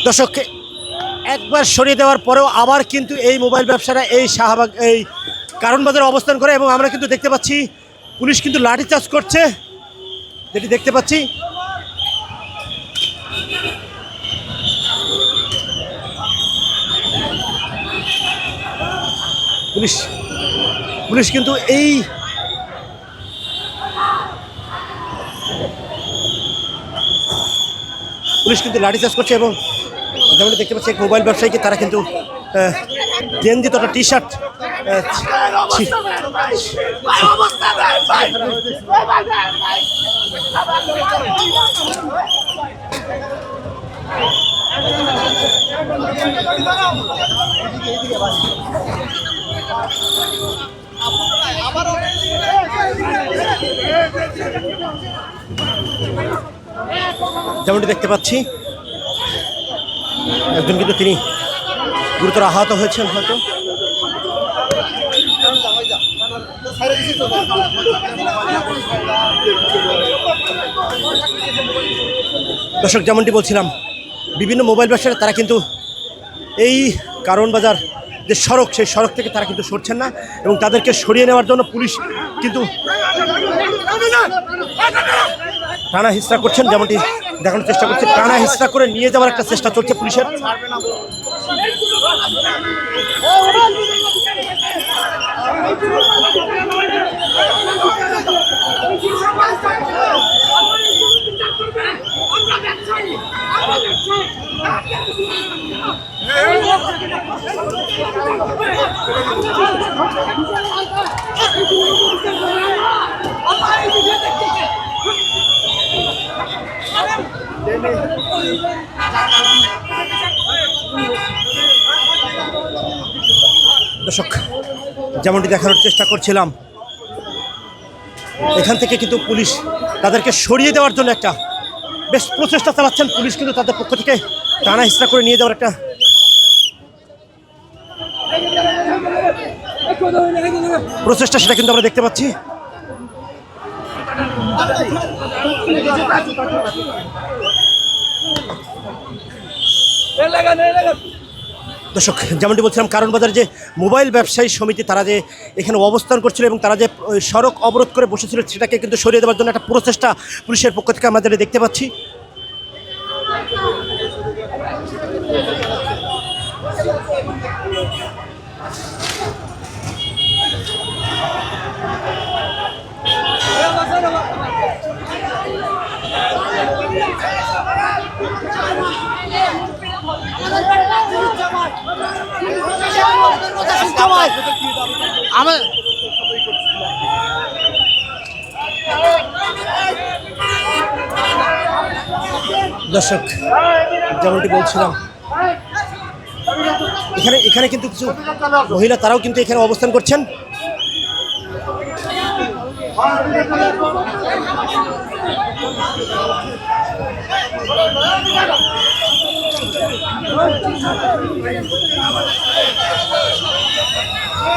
দর্শক, একবার সরিয়ে দেওয়ার পরেও আবার কিন্তু এই মোবাইল ব্যবসারা এই শাহবাগ এই কারণ বাজারে অবস্থান করে এবং আমরা কিন্তু দেখতে পাচ্ছি পুলিশ কিন্তু লাঠিচার্জ করছে, যেটি দেখতে পাচ্ছি। পুলিশ কিন্তু এই লাঠিচার্জ করছে এবং যেমন দেখতে পাচ্ছি এক মোবাইল ব্যবসায়ীকে তারা কিন্তু গেঞ্জি তথা টি শার্ট যেমনটি দেখতে পাচ্ছি একজন কিন্তু তিনি গুরুতর আহত হয়েছেন হয়তো। দর্শক, যেমনটি বলছিলাম বিভিন্ন মোবাইল ব্যবসায়ীরা তারা কিন্তু এই কারণ বাজার যে সড়ক সেই সড়ক থেকে তারা কিন্তু সরছেন না এবং তাদেরকে সরিয়ে নেওয়ার জন্য পুলিশ কিন্তু টানা হিস্সা করছেন, যেমনটি দেখানোর চেষ্টা করছে। টানা হিস্সা করে নিয়ে যাওয়ার একটা চেষ্টা চলছে পুলিশের। দর্শক, যেমনটি দেখানোর চেষ্টা করছিলাম এখান থেকে কিন্তু পুলিশ তাদেরকে সরিয়ে দেওয়ার জন্য একটা বেশ প্রচেষ্টা চালাচ্ছেন। পুলিশ কিন্তু তাদের পক্ষ থেকে টানা হিস্সা করে নিয়ে যাওয়ার একটা প্রচেষ্টা, সেটা কিন্তু আমরা দেখতে পাচ্ছি। দর্শক, যেমনটি বলছিলাম কারণ বাজার যে মোবাইল ব্যবসায়ী সমিতি তারা যে এখানে অবস্থান করছিল এবং তারা যে সড়ক অবরোধ করে বসেছিল সেটাকে কিন্তু সরিয়ে দেওয়ার জন্য একটা প্রচেষ্টা পুলিশের পক্ষ থেকে আমরা যেটা দেখতে পাচ্ছি। দর্শক, যেমনটি বলছিলাম এখানে কিন্তু কিছু মহিলা তারাও কিন্তু এখানে অবস্থান করছেন।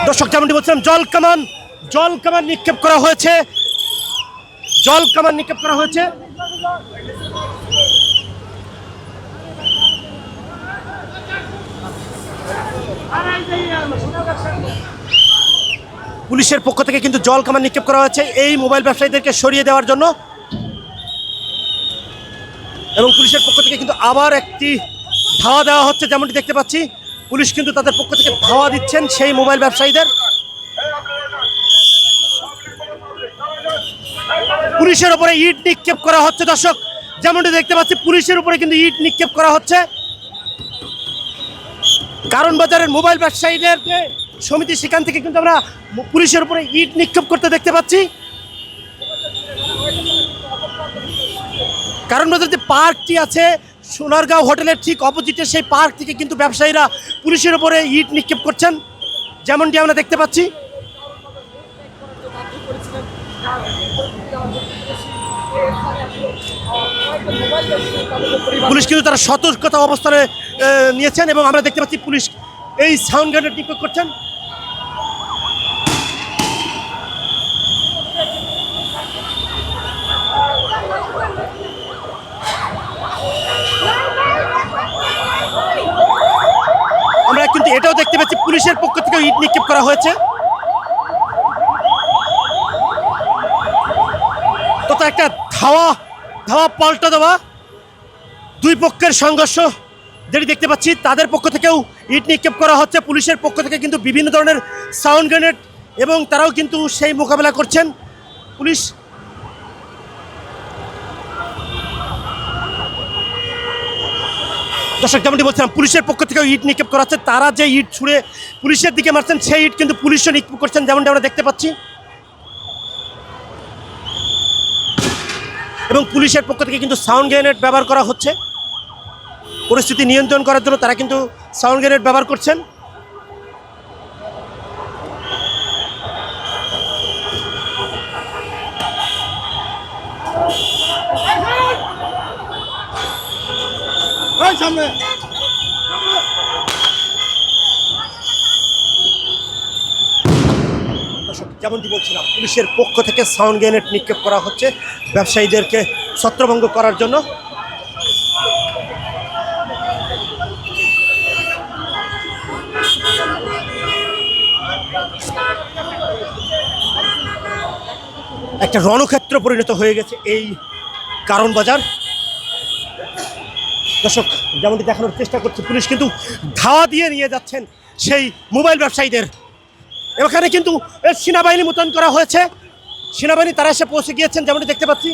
দর্শক, যেমনটি বলছিলাম জল কামান নিক্ষেপ করা হয়েছে। পুলিশের পক্ষ থেকে কিন্তু জল কামান নিক্ষেপ করা হয়েছে এই মোবাইল ব্যবসায়ীদেরকে সরিয়ে দেওয়ার জন্য এবং পুলিশের পক্ষ থেকে কিন্তু আবার একটি ধাওয়া দেওয়া হচ্ছে। যেমনটি দেখতে পাচ্ছি পুলিশ কিন্তু তাদের পক্ষ থেকে ধাওয়া দিচ্ছেন সেই মোবাইল ব্যবসায়ীদের। পুলিশের উপরে ইট নিক্ষেপ করা হচ্ছে। দর্শক, যেমনটি দেখতে পাচ্ছি পুলিশের উপরে কিন্তু ইট নিক্ষেপ করা হচ্ছে। কারণ বাজারের মোবাইল ব্যবসায়ীদের যে সমিতি সেখান থেকে কিন্তু আমরা পুলিশের উপরে ইট নিক্ষেপ করতে দেখতে পাচ্ছি। কারণ বাজার যে পার্কটি আছে সোনারগাঁও হোটেলের ঠিক অপোজিটে, সেই পার্ক থেকে কিন্তু ব্যবসায়ীরা পুলিশের উপরে ইট নিক্ষেপ করছেন, যেমনটি আমরা দেখতে পাচ্ছি। পুলিশ কিন্তু তারা সতর্কতা অবস্থানে নিয়েছেন এবং আমরা দেখতে পাচ্ছি পুলিশ এই সাউন্ড গ্রেনেড নিক্ষেপ করছেন। যেমনটি এটাও দেখতে পাচ্ছি পুলিশের পক্ষ থেকে ইট নিক্ষেপ করা হয়েছে। তথা একটা ধাওয়া পাল্টা দেওয়া, দুই পক্ষের সংঘর্ষ যেটি দেখতে পাচ্ছি। তাদের পক্ষ থেকেও ইট নিক্ষেপ করা হচ্ছে, পুলিশের পক্ষ থেকে কিন্তু বিভিন্ন ধরনের সাউন্ড গ্রেনেড, এবং তারাও কিন্তু সেই মোকাবেলা করছেন। পুলিশ দর্শক যেমনটি বলছিলাম, পুলিশের পক্ষ থেকেও ইট নিক্ষেপ করা হচ্ছে। তারা যে ইট ছুঁড়ে পুলিশের দিকে মারছেন, সেই ইট কিন্তু পুলিশও নিক্ষেপ করছেন, যেমনটা আমরা দেখতে পাচ্ছি। এবং পুলিশের পক্ষ থেকে কিন্তু সাউন্ড গ্রেনেড ব্যবহার করা হচ্ছে পরিস্থিতি নিয়ন্ত্রণ করার জন্য। তারা কিন্তু সাউন্ড গ্রেনেড ব্যবহার করছেন। যেমনটি বলছিলাম, পুলিশের পক্ষ থেকে সাউন্ড গ্রেনেড নিক্ষেপ করা হচ্ছে ব্যবসায়ীদেরকে ছত্রভঙ্গ করার জন্য। একটা রণক্ষেত্র পরিণত হয়ে গেছে এই কারণ বাজার। দর্শক যেমনটি দেখানোর চেষ্টা করছে, পুলিশ কিন্তু ধাওয়া দিয়ে নিয়ে যাচ্ছেন সেই মোবাইল ব্যবসায়ীদের। এখানে কিন্তু সেনাবাহিনী মোতায়েন করা হয়েছে, সেনাবাহিনী তারা এসে পৌঁছে গিয়েছেন, যেমনটি দেখতে পাচ্ছি।